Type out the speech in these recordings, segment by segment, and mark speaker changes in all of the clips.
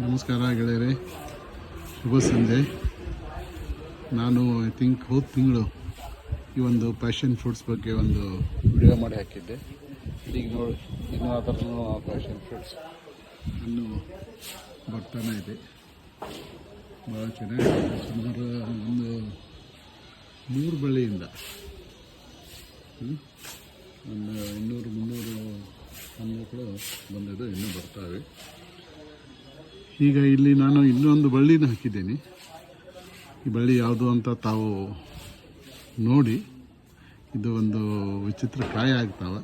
Speaker 1: ನಮಸ್ಕಾರ ಗೆಳೆಯರೆ, ಶುಭ ಸಂಜೆ. ನಾನು ಐ ಥಿಂಕ್ ಹೋದ ತಿಂಗಳು ಈ ಒಂದು ಪ್ಯಾಷನ್ ಫ್ರೂಟ್ಸ್ ಬಗ್ಗೆ ಒಂದು ವಿಡಿಯೋ ಮಾಡಿ ಹಾಕಿದ್ದೆ. ಈಗ ನೋಡಿ, ಇನ್ನೂ ಆ ಥರನೂ ಆ ಪ್ಯಾಷನ್ ಫ್ರೂಟ್ಸ್ ಇನ್ನೂ ಬರ್ತಾನೆ ಇದೆ. ಭಾಳ ಚೆನ್ನಾಗಿದೆ. ಸುಮಾರು ಒಂದು 100 ಬಳ್ಳಿಯಿಂದ ಒಂದು 200-300 ಹಣ್ಣುಗಳು ಬಂದಿದ್ದು ಇನ್ನೂ ಬರ್ತಾವೆ. ಈಗ ಇಲ್ಲಿ ನಾನು ಇನ್ನೊಂದು ಬಳ್ಳಿನ ಹಾಕಿದ್ದೀನಿ. ಈ ಬಳ್ಳಿ ಯಾವುದು ಅಂತ ತಾವು ನೋಡಿ. ಇದು ಒಂದು ವಿಚಿತ್ರ ಕಾಯಿ ಆಗ್ತಾವೆ.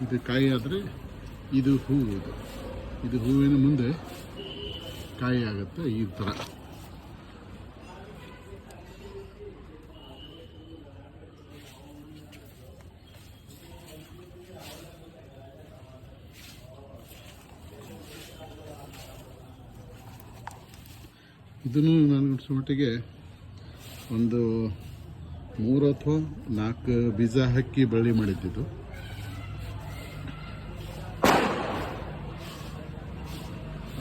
Speaker 1: ಇದು ಕಾಯಿ ಆದರೆ ಇದು ಹೂವು. ಇದು ಹೂವಿನ ಮುಂದೆ ಕಾಯಿ ಆಗುತ್ತೆ ಈ ಥರ. ಇದನ್ನು ನನಗನ್ಸೋ ಮಟ್ಟಿಗೆ ಒಂದು 3 ಅಥವಾ 4 ಬೀಜ ಹಾಕಿ ಬಳ್ಳಿ ಮಾಡಿದ್ದು.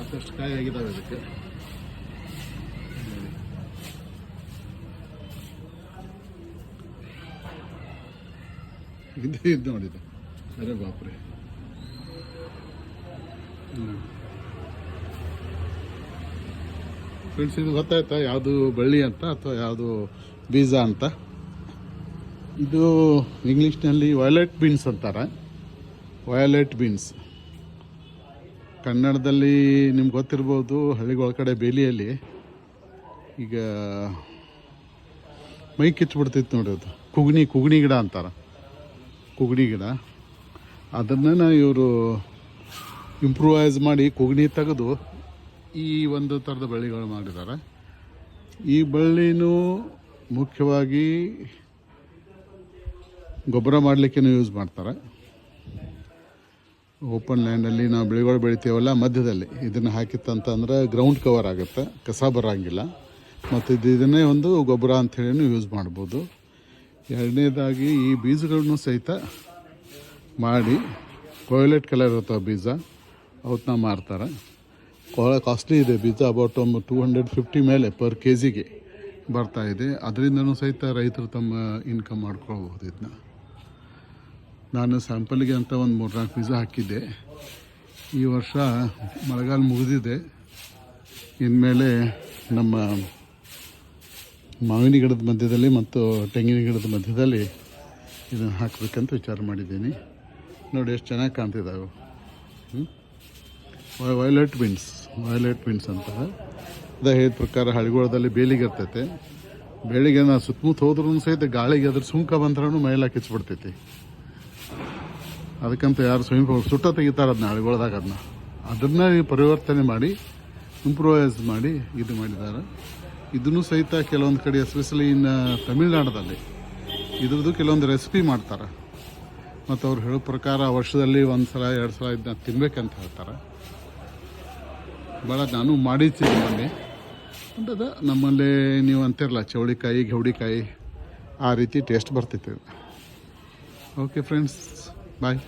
Speaker 1: ಸಾಕಷ್ಟು ಕಾಯಿ ಆಗಿದ್ದಾವೆ ಅದಕ್ಕೆ. ಇದು ನೋಡಿದೆ, ಅರೆ ಬಾಪ್ರೆ. ಫ್ರೆಂಡ್ಸ್, ಇದು ಗೊತ್ತಾಯ್ತಾ ಯಾವುದು ಬಳ್ಳಿ ಅಂತ ಅಥವಾ ಯಾವುದು ಬೀಜ ಅಂತ? ಇದು ಇಂಗ್ಲೀಷ್ನಲ್ಲಿ ವಯಲೆಟ್ ಬೀನ್ಸ್ ಅಂತಾರೆ. ವಯಲೆಟ್ ಬೀನ್ಸ್ ಕನ್ನಡದಲ್ಲಿ ನಿಮ್ಗೆ ಗೊತ್ತಿರ್ಬೋದು. ಹಳ್ಳಿಗಳ ಕಡೆ ಬೇಲಿಯಲ್ಲಿ ಈಗ ಮೈ ಕಿಚ್ಚಿಬಿಡ್ತೈತೆ ನೋಡಿ, ಅದು ಕುಗ್ನಿ ಗಿಡ ಅಂತಾರೆ. ಕುಗ್ನಿ ಗಿಡ ಅದನ್ನು ಇವರು ಇಂಪ್ರೂವೈಸ್ ಮಾಡಿ ಕುಗ್ನಿ ತೆಗೆದು ಈ ಒಂದು ಥರದ ಬಳ್ಳಿಗಳು ಮಾಡಿದ್ದಾರೆ. ಈ ಬಳ್ಳಿನೂ ಮುಖ್ಯವಾಗಿ ಗೊಬ್ಬರ ಮಾಡಲಿಕ್ಕೇನು ಯೂಸ್ ಮಾಡ್ತಾರೆ. ಓಪನ್ ಲ್ಯಾಂಡಲ್ಲಿ ನಾವು ಬೆಳೆಗಳು ಬೆಳಿತೀವಲ್ಲ, ಮಧ್ಯದಲ್ಲಿ ಇದನ್ನು ಹಾಕಿತ್ತಂತಂದ್ರೆ ಗ್ರೌಂಡ್ ಕವರ್ ಆಗುತ್ತೆ, ಕಸ ಬರೋಂಗಿಲ್ಲ. ಮತ್ತು ಇದನ್ನೇ ಒಂದು ಗೊಬ್ಬರ ಅಂಥೇಳಿ ಯೂಸ್ ಮಾಡ್ಬೋದು. ಎರಡನೇದಾಗಿ ಈ ಬೀಜಗಳನ್ನು ಸಹಿತ ಮಾಡಿ ವಯೋಲೆಟ್ ಕಲರ್ ಇರ್ತಾವೆ ಬೀಜ, ಅವನ್ನ ಮಾರ್ತಾರೆ. ಭಾಳ ಕಾಸ್ಟ್ಲಿ ಇದೆ ಬೀಜ. ಅಬೌಟ್ 250 ಮೇಲೆ ಪರ್ kgಗೆ ಬರ್ತಾಯಿದೆ. ಅದರಿಂದನೂ ಸಹಿತ ರೈತರು ತಮ್ಮ ಇನ್ಕಮ್ ಮಾಡ್ಕೊಳ್ಬೋದು. ಇದನ್ನ ನಾನು ಸ್ಯಾಂಪಲ್ಗೆ ಅಂತ ಒಂದು 3-4 ಬೀಜ ಹಾಕಿದ್ದೆ. ಈ ವರ್ಷ ಮಳೆಗಾಲ ಮುಗಿದಿದೆ. ಇನ್ಮೇಲೆ ನಮ್ಮ ಮಾವಿನ ಗಿಡದ ಮಧ್ಯದಲ್ಲಿ ಮತ್ತು ತೆಂಗಿನ ಗಿಡದ ಮಧ್ಯದಲ್ಲಿ ಇದನ್ನು ಹಾಕಬೇಕಂತ ವಿಚಾರ ಮಾಡಿದ್ದೀನಿ. ನೋಡಿ ಎಷ್ಟು ಚೆನ್ನಾಗಿ ಕಾಣ್ತಿದ್ದಾವೆ. ವಯಲೆಟ್ ಬೀನ್ಸ್ ಅಂತಾರೆ. ಅದೇ ಹೇಳಿದ ಪ್ರಕಾರ ಹಳ್ಳಿಗೋಳದಲ್ಲಿ ಬೇಲಿಗೆ ಇರ್ತೈತೆ. ಬೇಲಿಗೆ ನಾವು ಸುತ್ತಮುತ್ತ ಹೋದ್ರೂ ಸಹಿತ ಗಾಳಿಗೆ ಅದ್ರ ಸುಂಕ ಬಂದ್ರೂ ಮೈಲ ಕಿಚ್ಚಿಬಿಡ್ತೈತಿ. ಅದಕ್ಕಂತ ಯಾರು ಸುಟ್ಟ ತೆಗಿತಾರೆ ಅದನ್ನ ಹಳ್ಳಿಗೊಳ್ದಾಗ. ಅದನ್ನ ಪರಿವರ್ತನೆ ಮಾಡಿ ಇಂಪ್ರೂವೈಸ್ ಮಾಡಿ ಇದು ಮಾಡಿದ್ದಾರೆ. ಇದನ್ನು ಸಹಿತ ಕೆಲವೊಂದು ಕಡೆ, ಎಸ್ಪೆಷಲಿ ಇನ್ನು ತಮಿಳ್ನಾಡಲ್ಲಿ ಇದ್ರದ್ದು ಕೆಲವೊಂದು ರೆಸಿಪಿ ಮಾಡ್ತಾರೆ. ಮತ್ತು ಅವ್ರು ಹೇಳೋ ಪ್ರಕಾರ ವರ್ಷದಲ್ಲಿ 1 ಸಲ 2 ಸಲ ಇದನ್ನ ತಿನ್ಬೇಕಂತ ಹೇಳ್ತಾರೆ. ಭಾಳ ನಾನು ಮಾಡಿದ್ದೀನಿ ಮೊನ್ನೆ ಅಂತದ. ನಮ್ಮಲ್ಲಿ ನೀವು ಅಂತಿರಲ್ಲ ಚೌಳಿಕಾಯಿ, ಗೌಡಿಕಾಯಿ, ಆ ರೀತಿ ಟೇಸ್ಟ್ ಬರ್ತೈತೆ. ಓಕೆ ಫ್ರೆಂಡ್ಸ್, ಬಾಯ್.